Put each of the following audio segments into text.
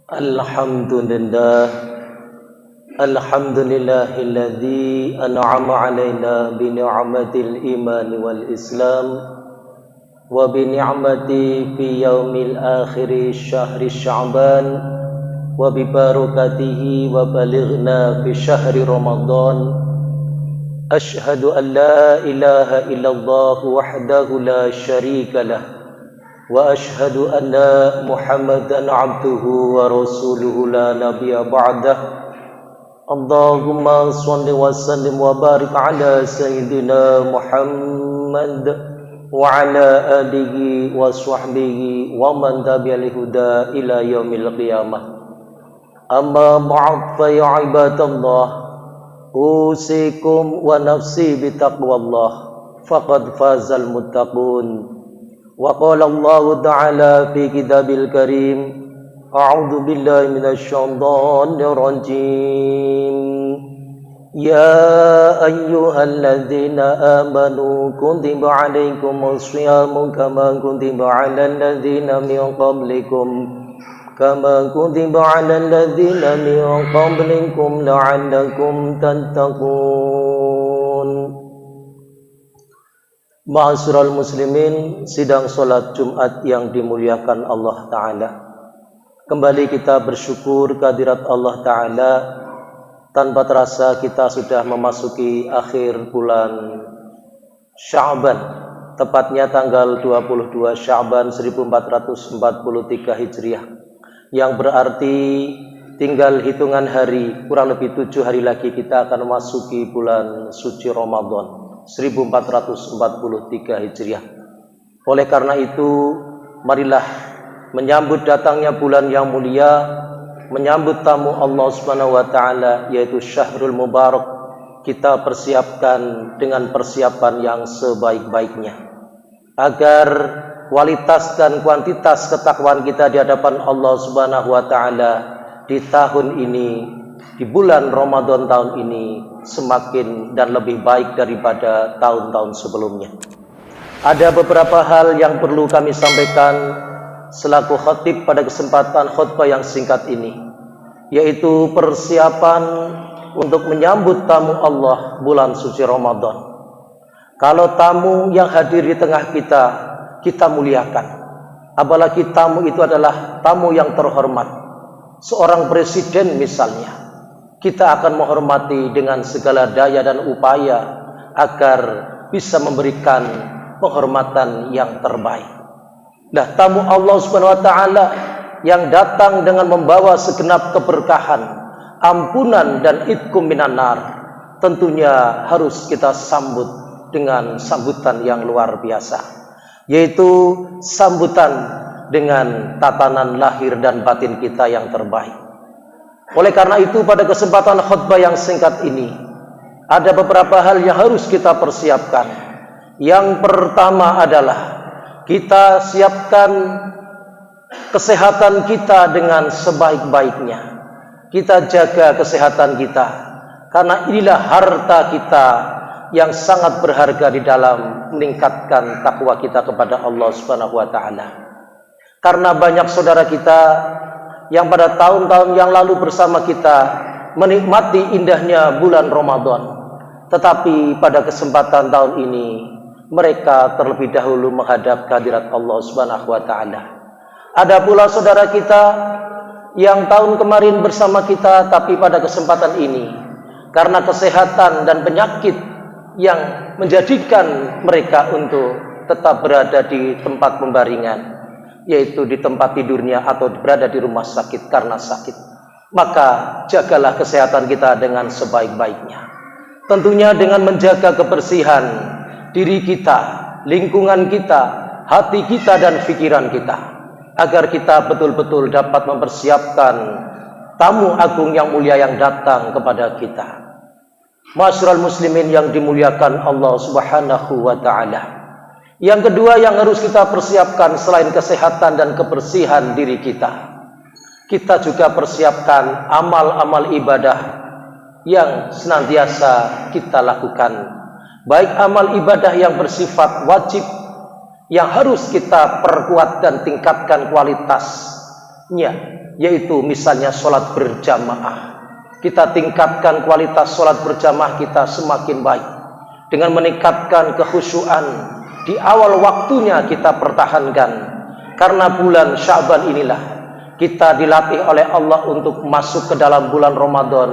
Alhamdulillah, alhamdulillahilladzi an'ama alaina bi ni'matil iman wal islam wa bi ni'mati fi yaumil akhir syahri sya'ban wa bi barakatihi wa balighna fi syahri ramadan. Ashhadu an la ilaha illallah wahdahu la syarika lah wa ashhadu anna Muhammadan abduhu wa rasuluhu la nabiyya ba'dah. Allahumma shalli wa sallim wa barik ala sayyidina Muhammad wa ala alihi wa sahbihi wa man tabi'al huda ila yaumil qiyamah. Amma ba'd fa ya ibadallah, usikum wa nafsi bi taqwallah faqad fazal muttaqun. Wa qala Allah ta'ala fi kitabil karim, a'udzu billahi minasy syaithanir rajim. Ya ayyuhalladzina amanu kutiba 'alaikumus syiyamu kama kutiba 'alal ladzina min qablikum la'allakum tattaqun. Ma'asyiral muslimin, sidang salat Jumat yang dimuliakan Allah Ta'ala. Kembali kita bersyukur kehadirat Allah Ta'ala. Tanpa terasa kita sudah memasuki akhir bulan Sya'ban, tepatnya tanggal 22 Sya'ban 1443 Hijriah, yang berarti tinggal hitungan hari, kurang lebih 7 hari lagi kita akan memasuki bulan suci Ramadan 1443 Hijriah. Oleh karena itu, marilah menyambut datangnya bulan yang mulia, menyambut tamu Allah Subhanahu wa taala yaitu Syahrul Mubarak, kita persiapkan dengan persiapan yang sebaik-baiknya agar kualitas dan kuantitas ketakwaan kita di hadapan Allah Subhanahu wa taala di tahun ini, di bulan Ramadan tahun ini semakin dan lebih baik daripada tahun-tahun sebelumnya. Ada beberapa hal yang perlu kami sampaikan selaku khatib pada kesempatan khutbah yang singkat ini, yaitu persiapan untuk menyambut tamu Allah bulan suci Ramadan. Kalau tamu yang hadir di tengah kita, kita muliakan. Apalagi tamu itu adalah tamu yang terhormat, seorang presiden misalnya, kita akan menghormati dengan segala daya dan upaya agar bisa memberikan penghormatan yang terbaik. Nah, tamu Allah Subhanahu wa taala yang datang dengan membawa segenap keberkahan, ampunan dan itqum minan nar, tentunya harus kita sambut dengan sambutan yang luar biasa, yaitu sambutan dengan tatanan lahir dan batin kita yang terbaik. Oleh karena itu, pada kesempatan khutbah yang singkat ini, ada beberapa hal yang harus kita persiapkan. Yang pertama adalah kita siapkan kesehatan kita dengan sebaik-baiknya. Kita jaga kesehatan kita, karena inilah harta kita yang sangat berharga di dalam meningkatkan takwa kita kepada Allah Subhanahu wa taala. Karena banyak saudara kita yang pada tahun-tahun yang lalu bersama kita menikmati indahnya bulan Ramadan, tetapi pada kesempatan tahun ini mereka terlebih dahulu menghadap kehadirat Allah Subhanahu wa taala. Ada pula saudara kita yang tahun kemarin bersama kita, tapi pada kesempatan ini karena kesehatan dan penyakit yang menjadikan mereka untuk tetap berada di tempat pembaringan, yaitu di tempat tidurnya atau berada di rumah sakit karena sakit, maka jagalah kesehatan kita dengan sebaik-baiknya. Tentunya dengan menjaga kebersihan diri kita, lingkungan kita, hati kita dan pikiran kita, agar kita betul-betul dapat mempersiapkan tamu agung yang mulia yang datang kepada kita. Ma'asyiral muslimin yang dimuliakan Allah Subhanahu wa taala. Yang kedua yang harus kita persiapkan selain kesehatan dan kebersihan diri kita, kita juga persiapkan amal-amal ibadah yang senantiasa kita lakukan. Baik amal ibadah yang bersifat wajib, yang harus kita perkuat dan tingkatkan kualitas yaitu misalnya sholat berjamaah. Kita tingkatkan kualitas sholat berjamaah kita semakin baik dengan meningkatkan kekhusyuan di awal waktunya kita pertahankan, karena bulan Sya'ban inilah kita dilatih oleh Allah untuk masuk ke dalam bulan Ramadan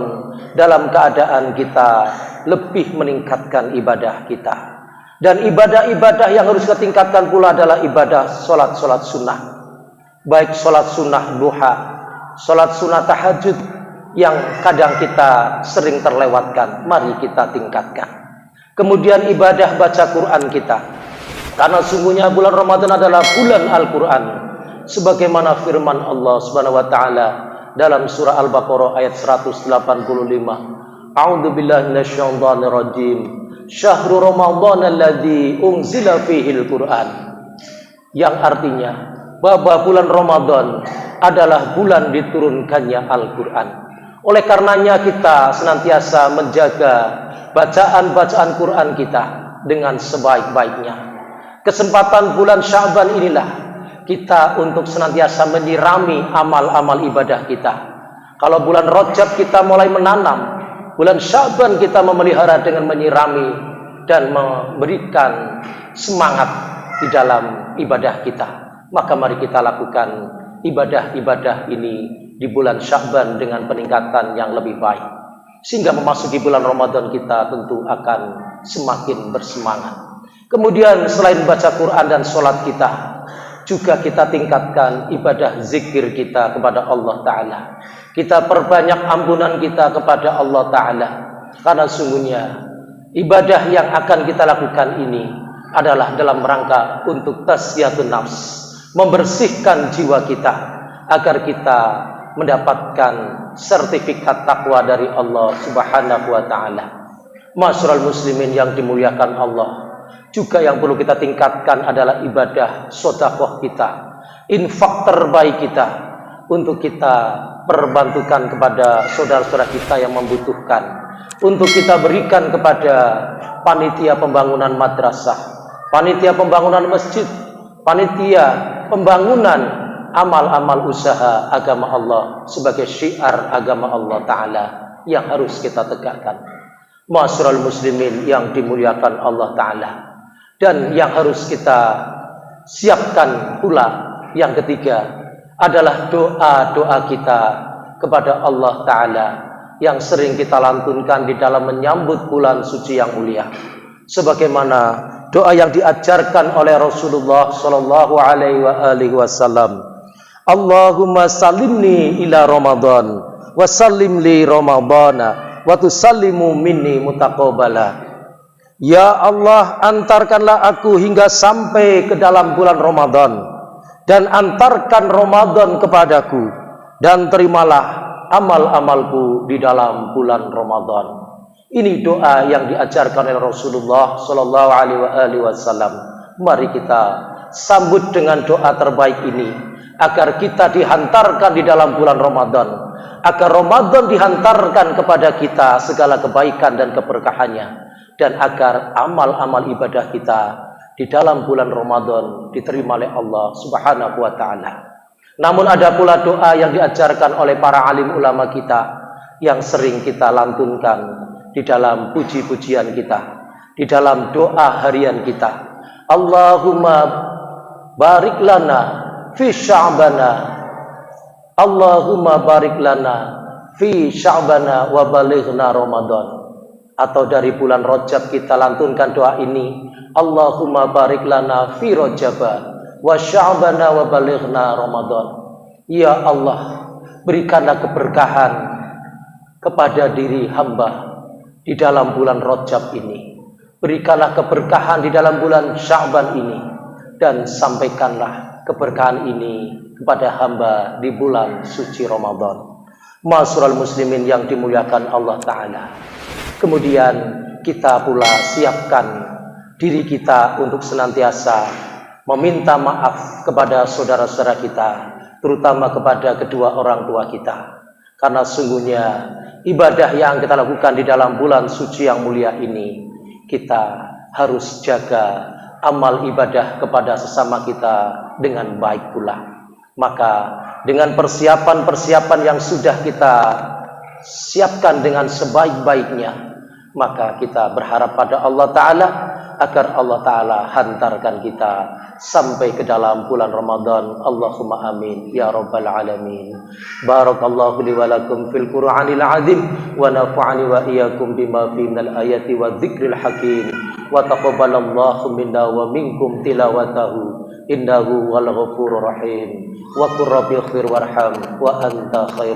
dalam keadaan kita lebih meningkatkan ibadah kita. Dan ibadah-ibadah yang harus kita tingkatkan pula adalah ibadah sholat-sholat sunnah, baik sholat sunnah duha, sholat sunnah tahajud yang kadang kita sering terlewatkan, mari kita tingkatkan. Kemudian ibadah baca Quran kita, karena sungguhnya bulan Ramadan adalah bulan Al-Quran, sebagaimana firman Allah Subhanahu wa taala dalam surah Al-Baqarah ayat 185. A'udzu billahi minasyaitonir rajim. Syahrul Ramadan alladzi unzila fihil Qur'an. Yang artinya bahwa bulan Ramadan adalah bulan diturunkannya Al-Quran. Oleh karenanya kita senantiasa menjaga bacaan-bacaan Quran kita dengan sebaik-baiknya. Kesempatan bulan Sya'ban inilah kita untuk senantiasa menyirami amal-amal ibadah kita. Kalau bulan Rajab kita mulai menanam, bulan Sya'ban kita memelihara dengan menyirami dan memberikan semangat di dalam ibadah kita. Maka mari kita lakukan ibadah-ibadah ini di bulan Sya'ban dengan peningkatan yang lebih baik, sehingga memasuki bulan Ramadan kita tentu akan semakin bersemangat. Kemudian selain baca Quran dan sholat kita, juga kita tingkatkan ibadah zikir kita kepada Allah Ta'ala. Kita perbanyak ampunan kita kepada Allah Ta'ala, karena sungguhnya ibadah yang akan kita lakukan ini adalah dalam rangka untuk tazkiyatun nafs, membersihkan jiwa kita agar kita mendapatkan sertifikat takwa dari Allah Subhanahu wa taala. Masyarul muslimin yang dimuliakan Allah, juga yang perlu kita tingkatkan adalah ibadah sedekah kita, infak terbaik kita untuk kita perbantukan kepada saudara-saudara kita yang membutuhkan, untuk kita berikan kepada panitia pembangunan madrasah, panitia pembangunan masjid, panitia pembangunan amal-amal usaha agama Allah sebagai syiar agama Allah Ta'ala yang harus kita tegakkan. Masyarul muslimin yang dimuliakan Allah Ta'ala, dan yang harus kita siapkan pula yang ketiga adalah doa-doa kita kepada Allah Ta'ala yang sering kita lantunkan di dalam menyambut bulan suci yang mulia, sebagaimana doa yang diajarkan oleh Rasulullah Sallallahu Alaihi Wasallam. Allahumma salimni ila Ramadan wa salim li Ramadana wa tusallimu minni mutaqabbala. Ya Allah, antarkanlah aku hingga sampai ke dalam bulan Ramadan, dan antarkan Ramadan kepadaku, dan terimalah amal-amalku di dalam bulan Ramadan. Ini doa yang diajarkan oleh Rasulullah Sallallahu Alaihi Wasallam. Mari kita sambut dengan doa terbaik ini, agar kita dihantarkan di dalam bulan Ramadan, agar Ramadan dihantarkan kepada kita segala kebaikan dan keberkahannya, dan agar amal-amal ibadah kita di dalam bulan Ramadan diterima oleh Allah Subhanahu wa taala. Namun ada pula doa yang diajarkan oleh para alim ulama kita yang sering kita lantunkan di dalam puji-pujian kita, di dalam doa harian kita. Allahumma barik lana fi sya'bana, Allahumma barik lana fi sya'bana wa balighna Ramadan. Atau dari bulan Rajab kita lantunkan doa ini, Allahumma barik lana fi Rajaba wa sya'bana wa balighna Ramadan. Ya Allah, berikanlah keberkahan kepada diri hamba di dalam bulan Rajab ini, berikanlah keberkahan di dalam bulan Sya'ban ini, dan sampaikanlah keberkahan ini kepada hamba di bulan suci Ramadan. Masyarul muslimin yang dimuliakan Allah Ta'ala. Kemudian kita pula siapkan diri kita untuk senantiasa meminta maaf kepada saudara-saudara kita, terutama kepada kedua orang tua kita. Karena sungguhnya ibadah yang kita lakukan di dalam bulan suci yang mulia ini, kita harus jaga amal ibadah kepada sesama kita dengan baik pula. Maka dengan persiapan-persiapan yang sudah kita siapkan dengan sebaik-baiknya, maka kita berharap pada Allah Ta'ala agar Allah Ta'ala hantarkan kita sampai ke dalam bulan Ramadan. Allahumma amin ya rabbal alamin. Barakallahu li wa lakum fil Qur'anil azim wa nafa'ani wa iyyakum bima fi minal ayati wa dzikril hakim wa taqabbalallahu minna wa minkum tilawatahu innahu wal ghafurur rahim. Wa qur rabbi ighfir warham wa anta khair